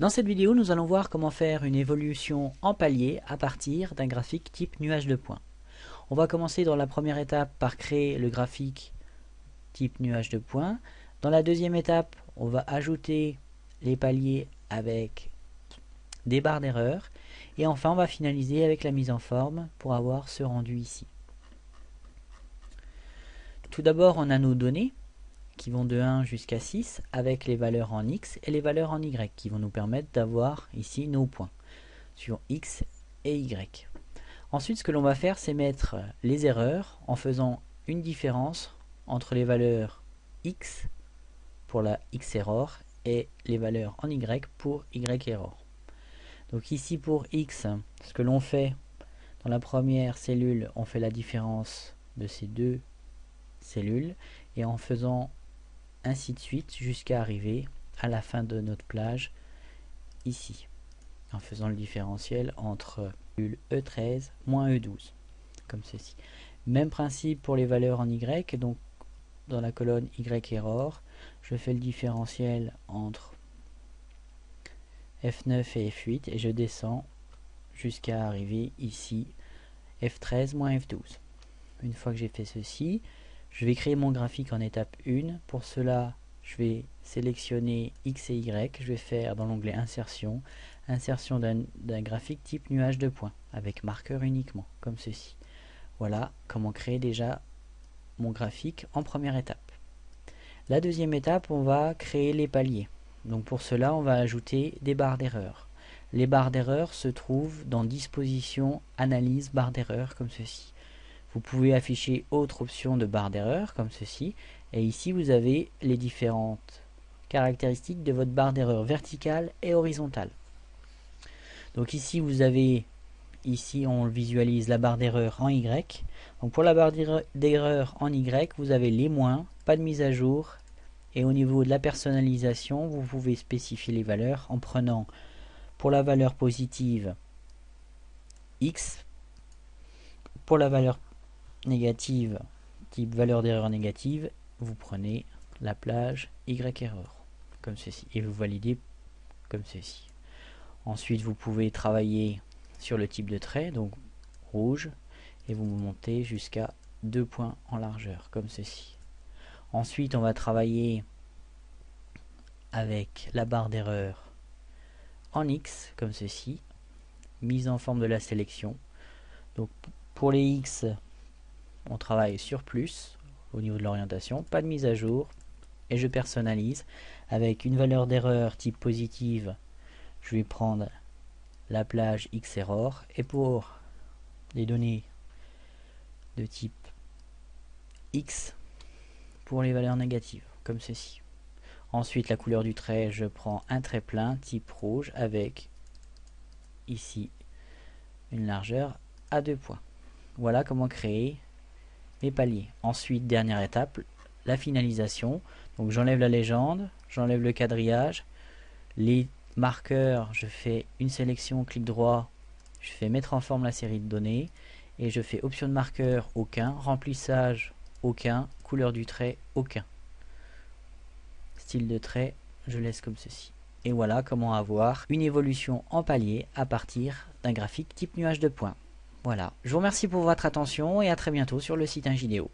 Dans cette vidéo, nous allons voir comment faire une évolution en palier à partir d'un graphique type nuage de points. On va commencer dans la première étape par créer le graphique type nuage de points. Dans la deuxième étape, on va ajouter les paliers avec des barres d'erreur. Et enfin, on va finaliser avec la mise en forme pour avoir ce rendu ici. Tout d'abord, on a nos données qui vont de 1 jusqu'à 6 avec les valeurs en X et les valeurs en Y qui vont nous permettre d'avoir ici nos points sur X et Y. Ensuite, ce que l'on va faire, c'est mettre les erreurs en faisant une différence entre les valeurs X pour la X error et les valeurs en Y pour Y error. Donc ici pour X, ce que l'on fait dans la première cellule, on fait la différence de ces deux cellules et en faisant ainsi de suite jusqu'à arriver à la fin de notre plage ici, en faisant le différentiel entre E13 moins E12, comme ceci. Même principe pour les valeurs en Y, donc dans la colonne Y error, je fais le différentiel entre F9 et F8 et je descends jusqu'à arriver ici, F13 moins F12. Une fois que j'ai fait ceci, je vais créer mon graphique en étape 1. Pour cela, je vais sélectionner X et Y. Je vais faire dans l'onglet Insertion, insertion d'un graphique type nuage de points, avec marqueur uniquement, comme ceci. Voilà comment créer déjà mon graphique en première étape. La deuxième étape, on va créer les paliers. Donc pour cela, on va ajouter des barres d'erreur. Les barres d'erreur se trouvent dans Disposition, Analyse, barre d'erreur, comme ceci. Vous pouvez afficher autre option de barre d'erreur comme ceci. Et ici, vous avez les différentes caractéristiques de votre barre d'erreur verticale et horizontale. Donc ici, vous avez, ici on visualise la barre d'erreur en Y. Donc pour la barre d'erreur en Y, vous avez les moins, pas de mise à jour. Et au niveau de la personnalisation, vous pouvez spécifier les valeurs en prenant pour la valeur positive X, pour la valeur négative, type valeur d'erreur négative, vous prenez la plage Y error, comme ceci, et vous validez comme ceci. Ensuite, vous pouvez travailler sur le type de trait, donc rouge, et vous montez jusqu'à 2 points en largeur, comme ceci. Ensuite, on va travailler avec la barre d'erreur en X, comme ceci, mise en forme de la sélection. Donc, pour les X, on travaille sur plus au niveau de l'orientation, pas de mise à jour, et je personnalise avec une valeur d'erreur type positive. Je vais prendre la plage X error, et pour les données de type X pour les valeurs négatives, comme ceci. Ensuite, la couleur du trait, je prends un trait plein type rouge avec ici une largeur à 2 points. Voilà comment créer mes paliers. Ensuite, dernière étape, la finalisation. Donc j'enlève la légende, j'enlève le quadrillage, les marqueurs, je fais une sélection, clic droit, je fais mettre en forme la série de données et je fais option de marqueur aucun, remplissage aucun, couleur du trait aucun. Style de trait, je laisse comme ceci. Et voilà comment avoir une évolution en palier à partir d'un graphique type nuage de points. Voilà, je vous remercie pour votre attention et à très bientôt sur le site Ingidéo.